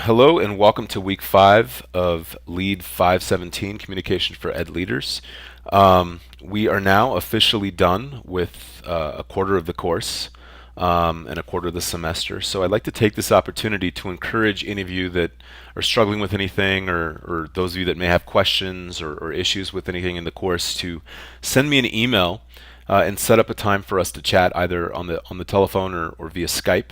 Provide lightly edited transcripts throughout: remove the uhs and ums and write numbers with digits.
Hello and welcome to week 5 of Lead 517 Communication for Ed Leaders. We are now officially done with a quarter of the course and a quarter of the semester. So I'd like to take this opportunity to encourage any of you that are struggling with anything, or those of you that may have questions or issues with anything in the course, to send me an email and set up a time for us to chat either on the telephone or via Skype.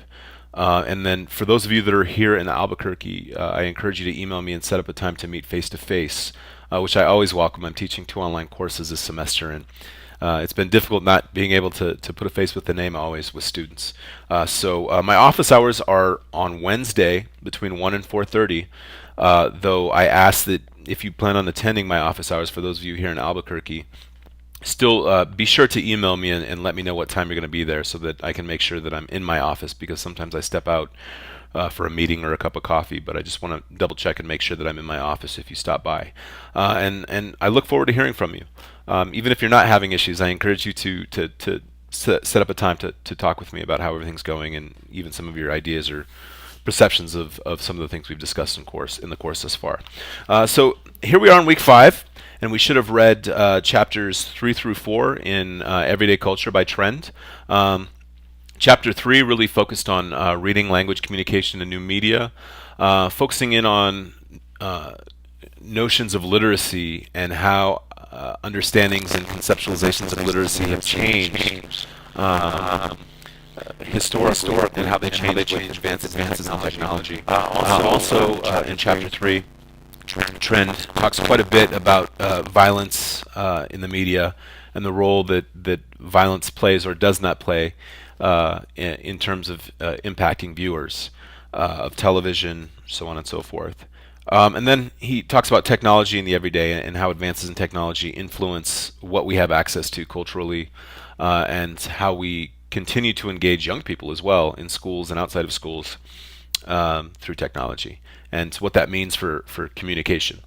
And then for those of you that are here in Albuquerque, I encourage you to email me and set up a time to meet face to face, which I always welcome. I'm teaching 2 online courses this semester, and it's been difficult not being able to put a face with the name always with students. So my office hours are on Wednesday between 1 and 4:30, though I ask that if you plan on attending my office hours, for those of you here in Albuquerque, still be sure to email me and let me know what time you're going to be there so that I can make sure that I'm in my office, because sometimes I step out for a meeting or a cup of coffee, but I just want to double check and make sure that I'm in my office if you stop by. And I look forward to hearing from you. Even if you're not having issues, I encourage you to set up a time to talk with me about how everything's going, and even some of your ideas or perceptions of some of the things we've discussed in the course thus far. So here we are in week 5. And we should have read chapters 3 through 4 in Everyday Culture by Trend. Chapter 3 really focused on reading, language, communication, and new media, focusing in on notions of literacy and how understandings and conceptualizations of literacy have changed historically, and how they change with advances in technology. Also, in chapter 3, Trend talks quite a bit about violence in the media and the role that violence plays or does not play in terms of impacting viewers of television, so on and so forth. And then he talks about technology in the everyday and how advances in technology influence what we have access to culturally, and how we continue to engage young people as well in schools and outside of schools through technology, and what that means for communication.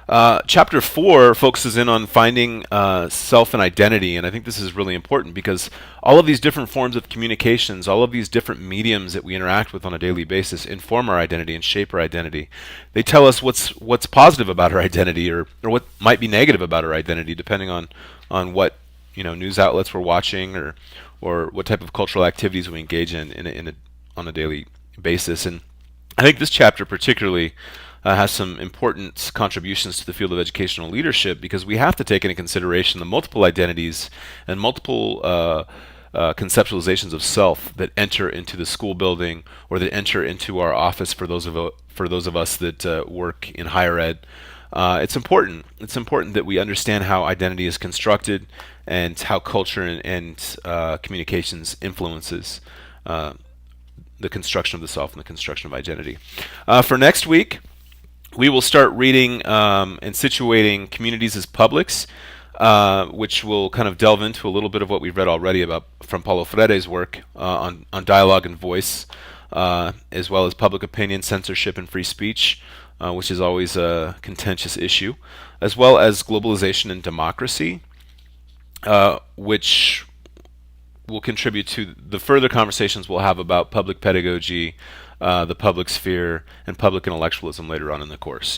Chapter 4 focuses in on finding self and identity, and I think this is really important because all of these different forms of communications, all of these different mediums that we interact with on a daily basis inform our identity and shape our identity. They tell us what's positive about our identity, or what might be negative about our identity, depending on what news outlets we're watching, or what type of cultural activities we engage on a daily basis. And I think this chapter particularly has some important contributions to the field of educational leadership, because we have to take into consideration the multiple identities and multiple conceptualizations of self that enter into the school building, or that enter into our office for those of us that work in higher ed. It's important. It's important that we understand how identity is constructed and how culture and communications influences the construction of the self and the construction of identity. For next week, we will start reading and situating Communities as Publics, which will kind of delve into a little bit of what we've read already from Paulo Freire's work on dialogue and voice, as well as public opinion, censorship, and free speech, which is always a contentious issue, as well as globalization and democracy, which will contribute to the further conversations we'll have about public pedagogy, the public sphere, and public intellectualism later on in the course.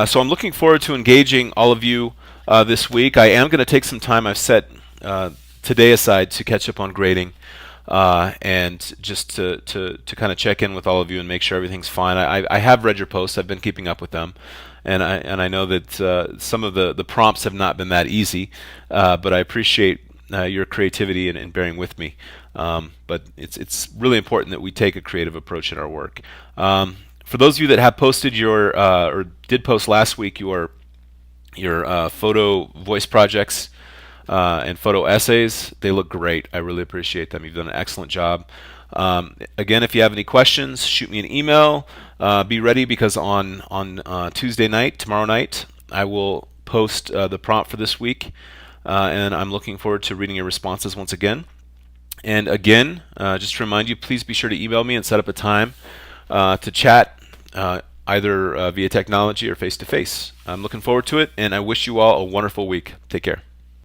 So I'm looking forward to engaging all of you this week. I am going to take some time. I've set today aside to catch up on grading, and just to kind of check in with all of you and make sure everything's fine. I have read your posts. I've been keeping up with them. And I know that some of the prompts have not been that easy, but I appreciate your creativity and bearing with me. But it's really important that we take a creative approach in our work. For those of you that have posted or did post last week your photo voice projects and photo essays, they look great. I really appreciate them. You've done an excellent job. Again, if you have any questions, shoot me an email. Be ready, because on Tuesday night, tomorrow night, I will post the prompt for this week. And I'm looking forward to reading your responses once again. And again, just to remind you, please be sure to email me and set up a time to chat, either via technology or face-to-face. I'm looking forward to it, and I wish you all a wonderful week. Take care.